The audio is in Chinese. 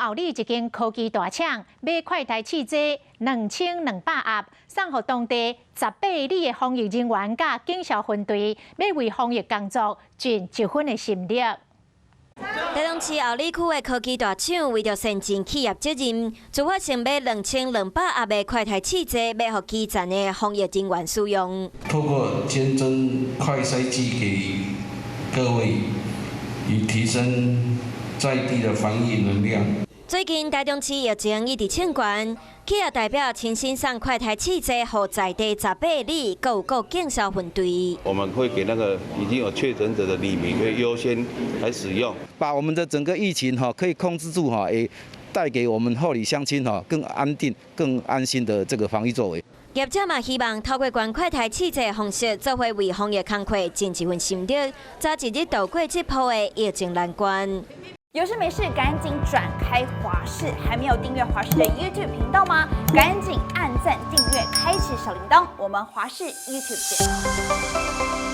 后里一间科技大厂买快台汽车2200盒，送予当地18里的防疫人员甲警消分队，要为防疫工作尽一分的心力。台中市后里区的科技大厂为着善尽企业责任，自发性买2200盒的快台汽车，要予基层的防疫人员使用。透过捐赠快筛剂给各位，以提升在地的防疫能量。最近台中市疫情一直清悬，企业代表亲身送快台汽车予在地18里，各警消分队。我们会给那个已经有确诊者的里民会优先来使用，把我们的整个疫情可以控制住也带给我们后里乡亲更安定、更安心的这个防疫作为。业者嘛希望透过捐快台汽车的方式，做伙为防疫工作尽一份心力，早一日渡过这波的疫情难关。有事没事赶紧转开华视，还没有订阅华视的 YouTube 频道吗？赶紧按赞、订阅、开启小铃铛，我们华视 YouTube 见。